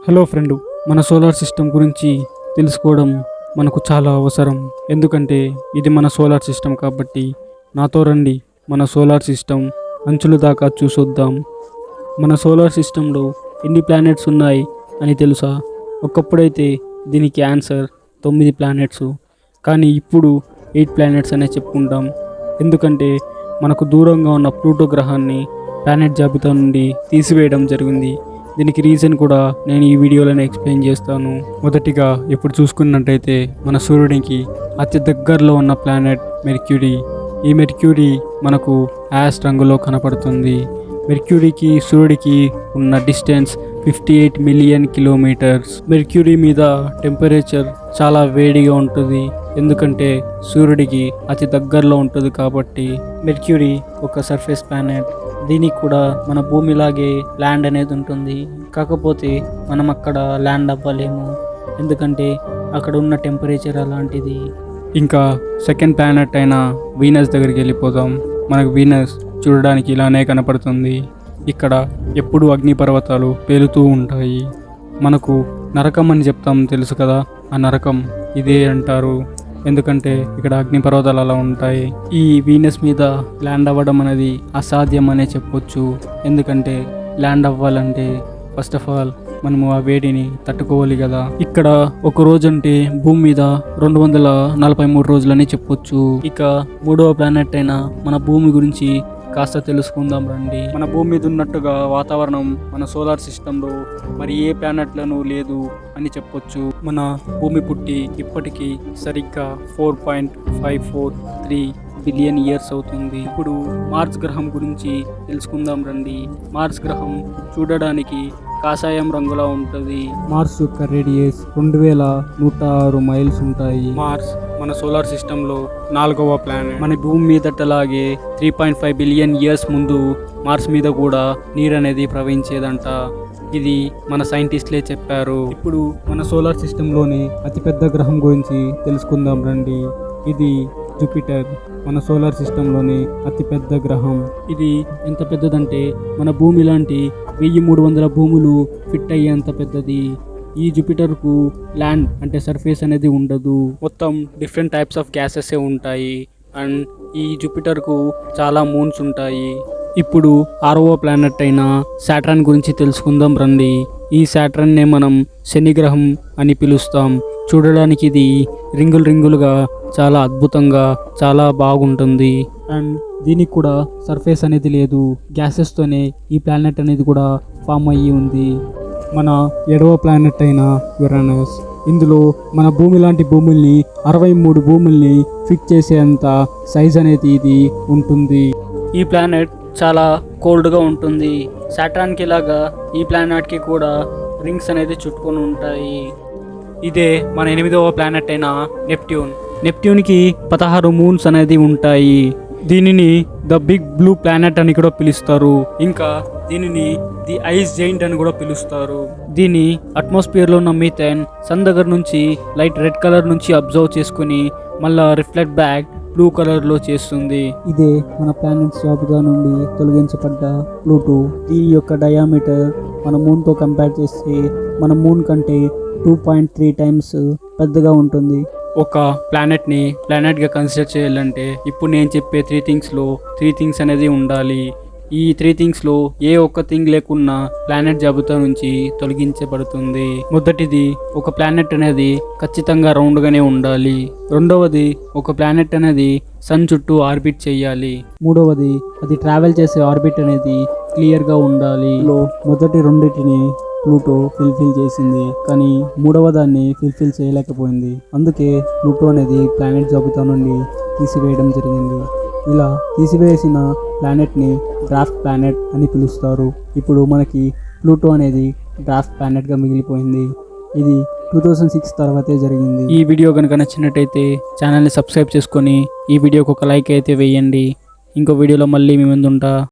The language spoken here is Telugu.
హలో ఫ్రెండ్, మన సోలార్ సిస్టమ్ గురించి తెలుసుకోవడం మనకు చాలా అవసరం. ఎందుకంటే ఇది మన సోలార్ సిస్టమ్ కాబట్టి. నాతో రండి, మన సోలార్ సిస్టమ్ అంచుల దాకా చూసొద్దాం. మన సోలార్ సిస్టంలో ఎన్ని ప్లానెట్స్ ఉన్నాయి అని తెలుసా? ఒకప్పుడైతే దీనికి ఆన్సర్ 9 ప్లానెట్స్, కానీ ఇప్పుడు 8 ప్లానెట్స్ అనే చెప్పుకుంటాం. ఎందుకంటే మనకు దూరంగా ఉన్న ప్లూటో గ్రహాన్ని ప్లానెట్ జాబితా నుండి తీసివేయడం జరిగింది. దీనికి రీజన్ కూడా నేను ఈ వీడియోలోనే ఎక్స్ప్లెయిన్ చేస్తాను. మొదటిగా ఇప్పుడు చూసుకున్నట్టయితే మన సూర్యుడికి అతి దగ్గరలో ఉన్న ప్లానెట్ మెర్క్యూరీ. ఈ మెర్క్యూరీ మనకు యాష్ రంగులో కనపడుతుంది. మెర్క్యూరీకి సూర్యుడికి ఉన్న డిస్టెన్స్ 58 మిలియన్ కిలోమీటర్స్. మెర్క్యూరీ మీద టెంపరేచర్ చాలా వేడిగా ఉంటుంది, ఎందుకంటే సూర్యుడికి అతి దగ్గరలో ఉంటుంది కాబట్టి. మెర్క్యూరీ ఒక సర్ఫేస్ ప్లానెట్. దీనికి కూడా మన భూమిలాగే ల్యాండ్ అనేది ఉంటుంది, కాకపోతే మనం అక్కడ ల్యాండ్ అవ్వలేము, ఎందుకంటే అక్కడ ఉన్న టెంపరేచర్ అలాంటిది. ఇంకా సెకండ్ ప్లానెట్ అయిన వీనస్ దగ్గరికి వెళ్ళిపోదాం. మనకు వీనస్ చూడడానికి ఇలానే కనపడుతుంది. ఇక్కడ ఎప్పుడు అగ్నిపర్వతాలు పేలుతూ ఉంటాయి. మనకు నరకం అని చెప్తాం తెలుసు కదా, ఆ నరకం ఇదే అంటారు, ఎందుకంటే ఇక్కడ అగ్నిపర్వతాలు అలా ఉంటాయి. ఈ వీనస్ మీద ల్యాండ్ అవ్వడం అనేది అసాధ్యం అనే చెప్పొచ్చు. ఎందుకంటే ల్యాండ్ అవ్వాలంటే ఫస్ట్ ఆఫ్ ఆల్ మనము ఆ వేడిని తట్టుకోవాలి కదా. ఇక్కడ ఒక రోజు అంటే భూమి మీద 243 రోజులని చెప్పొచ్చు. ఇక మూడవ ప్లానెట్ అయిన మన భూమి గురించి కాస్త తెలుసుకుందాం రండి. మన భూమి మీద ఉన్నట్టుగా వాతావరణం మన సోలార్ సిస్టంలో మరి ఏ ప్లానెట్లను లేదు అని చెప్పొచ్చు. మన భూమి పుట్టి ఇప్పటికీ సరిగ్గా 4.543 బిలియన్ ఇయర్స్ అవుతుంది. ఇప్పుడు మార్స్ గ్రహం గురించి తెలుసుకుందాం రండి. మార్స్ గ్రహం చూడడానికి కాషాయం రంగులా ఉంటుంది. మార్స్ యొక్క రేడియస్ 2106 మైల్స్ ఉంటాయి. మార్స్ మన సోలార్ సిస్టంలో 4వ ప్లానెట్. మన భూమి మీదటలాగే 3.5 బిలియన్ ఇయర్స్ ముందు మార్స్ మీద కూడా నీరు అనేది ప్రవహించేదంట. ఇది మన సైంటిస్ట్లే చెప్పారు. ఇప్పుడు మన సోలార్ సిస్టంలోని అతిపెద్ద గ్రహం గురించి తెలుసుకుందాం రండి. ఇది జూపిటర్. మన సోలార్ సిస్టంలోని అతిపెద్ద గ్రహం. ఇది ఎంత పెద్దదంటే మన భూమి లాంటి 1300 భూములు ఫిట్ అయ్యేంత పెద్దది. ఈ జూపిటర్కు ల్యాండ్ అంటే సర్ఫేస్ అనేది ఉండదు. మొత్తం డిఫరెంట్ టైప్స్ ఆఫ్ గ్యాసెస్ ఉంటాయి. అండ్ ఈ జూపిటర్కు చాలా మూన్స్ ఉంటాయి. ఇప్పుడు 6వ ప్లానెట్ అయిన సాటర్న్ గురించి తెలుసుకుందాం రండి. ఈ సాటర్న్నే మనం శని గ్రహం అని పిలుస్తాం. చూడడానికి ఇది రింగులుగా చాలా అద్భుతంగా చాలా బాగుంటుంది. అండ్ దీనికి కూడా సర్ఫేస్ అనేది లేదు, గ్యాసెస్తోనే ఈ ప్లానెట్ అనేది కూడా ఫామ్ అయ్యి ఉంది. మన 7వ ప్లానెట్ అయిన యురేనస్. ఇందులో మన భూమి లాంటి భూముల్ని 63 భూముల్ని ఫిట్ చేసేంత సైజ్ అనేది ఇది ఉంటుంది. ఈ ప్లానెట్ చాలా కోల్డ్గా ఉంటుంది. సాటర్న్కి లాగా ఈ ప్లానెట్కి కూడా రింగ్స్ అనేది చుట్టుకొని ఉంటాయి. ఇదే మన 8వ ప్లానెట్ అయిన నెప్ట్యూన్. నెప్ట్యూన్కి 16 మూన్స్ అనేది ఉంటాయి. దీనిని ద బిగ్ బ్లూ ప్లానెట్ అని కూడా పిలుస్తారు. ఇంకా దీనిని ది ఐస్ జైంట్ అని కూడా పిలుస్తారు. దీని అట్మాస్ఫియర్లో ఉన్న మీథేన్ సన్ దగ్గర నుంచి లైట్ రెడ్ కలర్ నుంచి అబ్జర్వ్ చేసుకుని మళ్ళా రిఫ్లెక్ట్ బ్యాక్ బ్లూ కలర్లో చేస్తుంది. ఇదే మన ప్లానెట్స్ జాబితా నుండి తొలగించబడ్డ ప్లూటో. దీని యొక్క డయామీటర్ మన మూన్తో కంపేర్ చేస్తే మన మూన్ కంటే 2.3 టైమ్స్ పెద్దగా ఉంటుంది. ఒక ప్లానెట్ని ప్లానెట్గా కన్సిడర్ చేయాలంటే ఇప్పుడు నేను చెప్పే 3 థింగ్స్లో 3 థింగ్స్ అనేది ఉండాలి. ఈ 3 థింగ్స్లో ఏ ఒక్క థింగ్ లేకున్నా ప్లానెట్ జాబితా నుంచి తొలగించబడుతుంది. మొదటిది, ఒక ప్లానెట్ అనేది ఖచ్చితంగా రౌండ్గానే ఉండాలి. రెండవది, ఒక ప్లానెట్ అనేది సన్ చుట్టూ ఆర్బిట్ చేయాలి. మూడవది, అది ట్రావెల్ చేసే ఆర్బిట్ అనేది క్లియర్గా ఉండాలి. మొదటి రెండింటిని ప్లూటో ఫుల్ఫిల్ చేసింది, కానీ మూడవ దాన్ని ఫుల్ఫిల్ చేయలేకపోయింది. అందుకే ప్లూటో అనేది ప్లానెట్ జాబితా నుండి తీసివేయడం జరిగింది. ఇలా తీసివేసిన ప్లానెట్ని డ్రాఫ్ట్ ప్లానెట్ అని పిలుస్తారు. ఇప్పుడు మనకి ప్లూటో అనేది డ్రాఫ్ట్ ప్లానెట్గా మిగిలిపోయింది. ఇది 2006 తర్వాతే జరిగింది. ఈ వీడియో కనుక నచ్చినట్టయితే ఛానల్ని సబ్స్క్రైబ్ చేసుకొని ఈ వీడియోకి ఒక లైక్ అయితే వేయండి. ఇంకో వీడియోలో మళ్ళీ మీ ముందు ఉంటా.